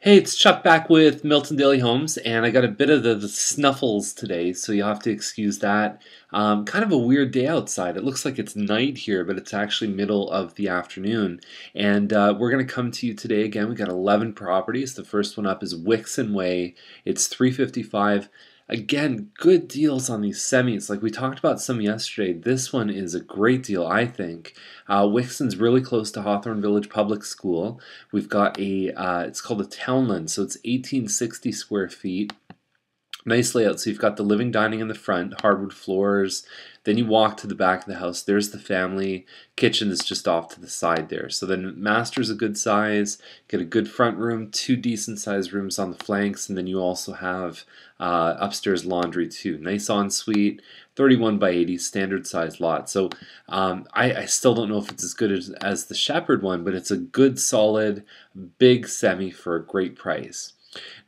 Hey, it's Chuck back with Milton Daily Homes, and I got a bit of the snuffles today, so you'll have to excuse that. Kind of a weird day outside. It looks like it's night here, but it's actually middle of the afternoon. And we're going to come to you today again. We got 11 properties. The first one up is Wixon Way. It's 355. Again, good deals on these semis. Like we talked about some yesterday, this one is a great deal, I think. Wixon's really close to Hawthorne Village Public School. We've got it's called a townland, so it's 1860 square feet. Nice layout. So you've got the living dining in the front, hardwood floors. Then you walk to the back of the house. There's the family kitchen is just off to the side there. So then master's a good size. Get a good front room, two decent sized rooms on the flanks, and then you also have upstairs laundry too. Nice ensuite, 31 by 80, standard size lot. So I still don't know if it's as good as the Shepherd one, but it's a good, solid, big semi for a great price.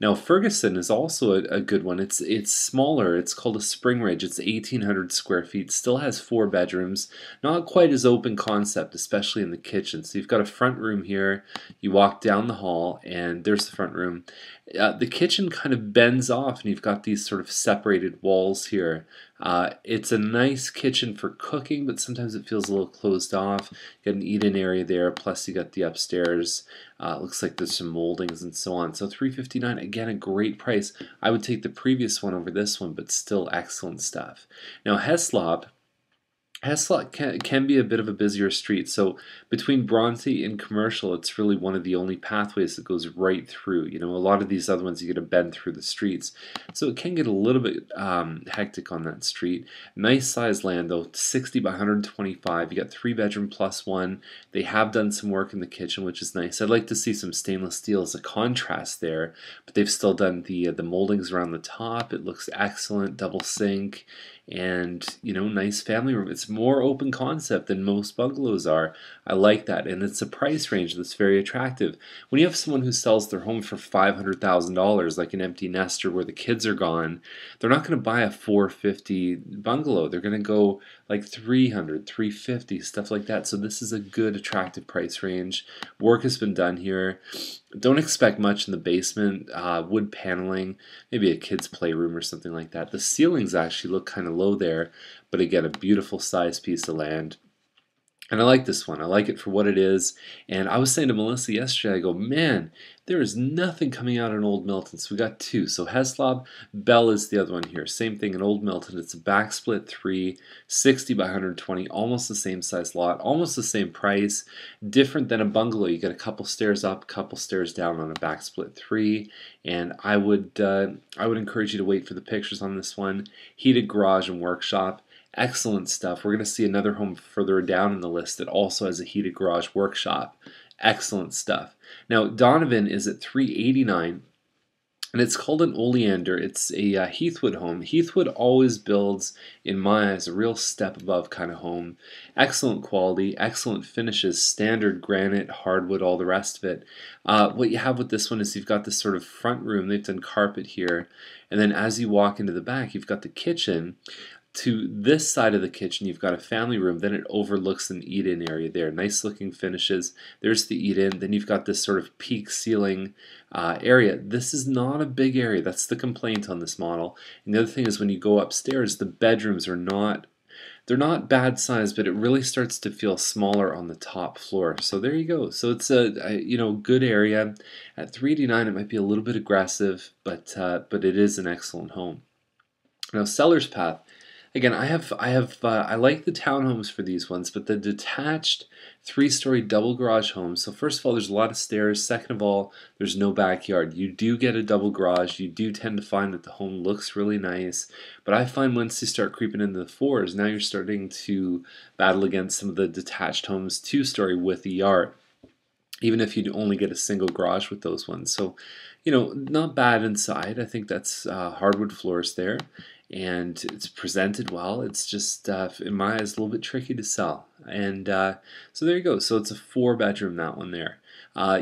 Now Ferguson is also a good one. It's smaller. It's called a Spring Ridge. It's 1,800 square feet. Still has 4 bedrooms. Not quite as open concept, especially in the kitchen. So you've got a front room here. You walk down the hall, and there's the front room. The kitchen kind of bends off, and you've got these sort of separated walls here. It's a nice kitchen for cooking, but sometimes it feels a little closed off. You got an eat-in area there, plus you got the upstairs. Looks like there's some moldings and so on. So $359, again, a great price. I would take the previous one over this one, but still excellent stuff. Now Heslop can be a bit of a busier street. So between Bronte and Commercial, it's really one of the only pathways that goes right through. You know, a lot of these other ones you got to bend through the streets. So it can get a little bit hectic on that street. Nice size land though, 60 by 125. You got 3 bedroom plus one. They have done some work in the kitchen, which is nice. I'd like to see some stainless steel as a contrast there, but they've still done the moldings around the top. It looks excellent, double sink. And nice family room. It's more open concept than most bungalows are. I like that, and it's a price range that's very attractive. When you have someone who sells their home for $500,000, like an empty nester where the kids are gone, they're not going to buy a 450 bungalow. They're going to go like 300, 350, stuff like that. So this is a good attractive price range. Work has been done here. Don't expect much in the basement. Wood paneling, maybe a kid's playroom or something like that. The ceilings actually look kind of low there, but again, a beautiful size piece of land. And I like this one. I like it for what it is. And I was saying to Melissa yesterday, I go, man, there is nothing coming out in Old Milton. So we got two. So Heslop, Bell is the other one here. Same thing in Old Milton. It's a back split 3, 60 by 120, almost the same size lot, almost the same price. Different than a bungalow. You get a couple stairs up, a couple stairs down on a back split 3. And I would encourage you to wait for the pictures on this one. Heated garage and workshop. Excellent stuff. We're going to see another home further down in the list that also has a heated garage workshop. Excellent stuff. Now Donovan is at $389, and it's called an Oleander. It's a Heathwood home. Heathwood always builds, in my eyes, a real step above kind of home. Excellent quality, excellent finishes, standard granite, hardwood, all the rest of it. What you have with this one is you've got this sort of front room. They've done carpet here, and then as you walk into the back, you've got the kitchen. To this side of the kitchen, you've got a family room. Then it overlooks an eat-in area there. Nice looking finishes. There's the eat-in. Then you've got this sort of peak ceiling area. This is not a big area. That's the complaint on this model. And the other thing is when you go upstairs, the bedrooms are not, they're not bad size, but it really starts to feel smaller on the top floor. So there you go. So it's a good area. At $389, it might be a little bit aggressive, but it is an excellent home. Now Seller's Path. Again, I like the townhomes for these ones, but the detached 3-story double garage homes. So first of all, there's a lot of stairs. Second of all, there's no backyard. You do get a double garage. You do tend to find that the home looks really nice. But I find once you start creeping into the 4s, now you're starting to battle against some of the detached homes 2-story with a yard, even if you only get a single garage with those ones. So, not bad inside. I think that's hardwood floors there, and it's presented well. It's just, in my eyes, a little bit tricky to sell. And so there you go. So it's a 4-bedroom, that one there.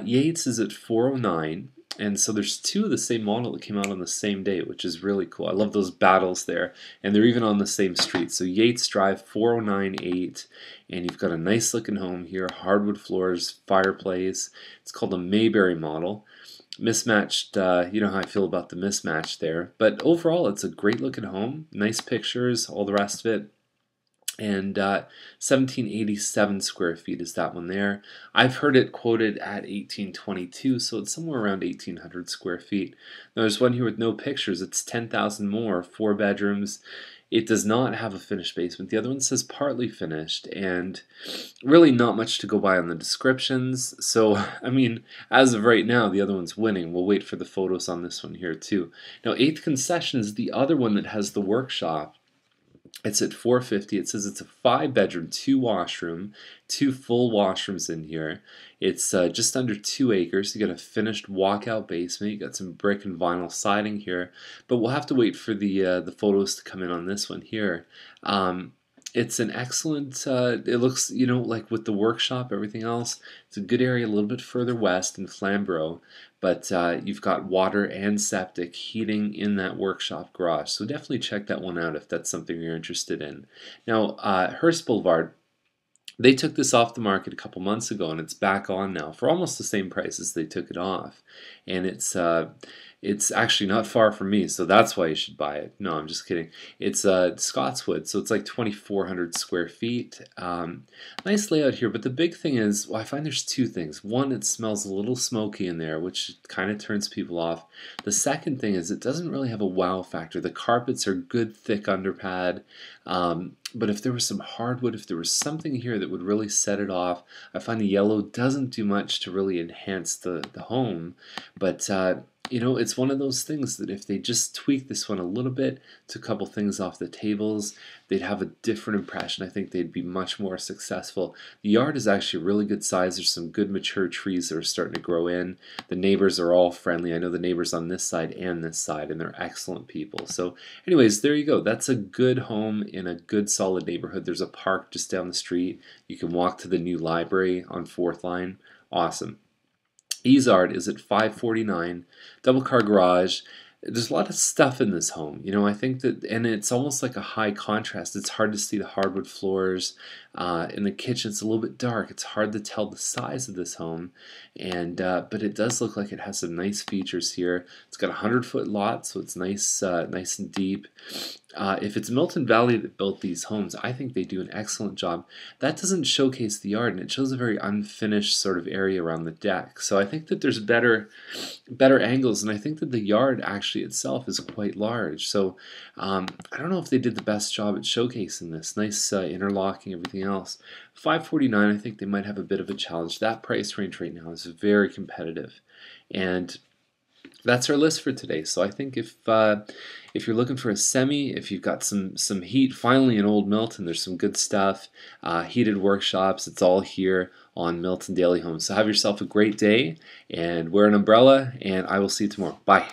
Yates is at $409. And so there's two of the same model that came out on the same day, which is really cool. I love those battles there. And they're even on the same street. So Yates Drive 4098. And you've got a nice looking home here. Hardwood floors, fireplace. It's called a Mayberry model. Mismatched, you know how I feel about the mismatch there. But overall, it's a great looking home. Nice pictures, all the rest of it. And 1787 square feet is that one there. I've heard it quoted at 1822, so it's somewhere around 1800 square feet. Now, there's one here with no pictures. It's 10,000 more, 4 bedrooms. It does not have a finished basement. The other one says partly finished, and really not much to go by on the descriptions. So, I mean, as of right now, the other one's winning. We'll wait for the photos on this one here, too. Now, 8th Concession is the other one that has the workshop. It's at 450. It says it's a 5 bedroom, 2 washroom, 2 full washrooms in here. It's just under 2 acres. You got a finished walkout basement. You got some brick and vinyl siding here, but we'll have to wait for the photos to come in on this one here. It's an excellent. It looks, you know, like with the workshop, everything else. It's a good area, a little bit further west in Flamborough, but you've got water and septic heating in that workshop garage. So definitely check that one out if that's something you're interested in. Now, Hearst Boulevard. They took this off the market a couple months ago, and it's back on now for almost the same price as they took it off. And it's actually not far from me, so that's why you should buy it. No, I'm just kidding. It's Scotswood, so it's like 2,400 square feet. Nice layout here, but the big thing is, well, I find there's two things. One, it smells a little smoky in there, which kind of turns people off. The second thing is it doesn't really have a wow factor. The carpets are good, thick underpad. But if there was some hardwood, if there was something here that would really set it off, I find the yellow doesn't do much to really enhance the home. But you know, it's one of those things that if they just tweak this one a little bit, took a couple things off the tables, they'd have a different impression. I think they'd be much more successful. The yard is actually a really good size. There's some good mature trees that are starting to grow in. The neighbors are all friendly. I know the neighbors on this side and this side, and they're excellent people. So anyways, there you go. That's a good home in a good solid neighborhood. There's a park just down the street. You can walk to the new library on 4th Line. Awesome. Izard is at 549, double car garage. There's a lot of stuff in this home, you know. I think that, and it's almost like a high contrast. It's hard to see the hardwood floors. In the kitchen, it's a little bit dark. It's hard to tell the size of this home, and but it does look like it has some nice features here. It's got a 100-foot lot, so it's nice, nice and deep. If it's Milton Valley that built these homes, I think they do an excellent job. That doesn't showcase the yard, and it shows a very unfinished sort of area around the deck. So I think that there's better angles, and I think that the yard actually itself is quite large. So I don't know if they did the best job at showcasing this. Nice interlocking, everything else. 549, I think they might have a bit of a challenge. That price range right now is very competitive, and that's our list for today. So I think if you're looking for a semi, if you've got some heat, finally in Old Milton, there's some good stuff. Heated workshops, it's all here on Milton Daily Homes. So have yourself a great day, and wear an umbrella, and I will see you tomorrow. Bye.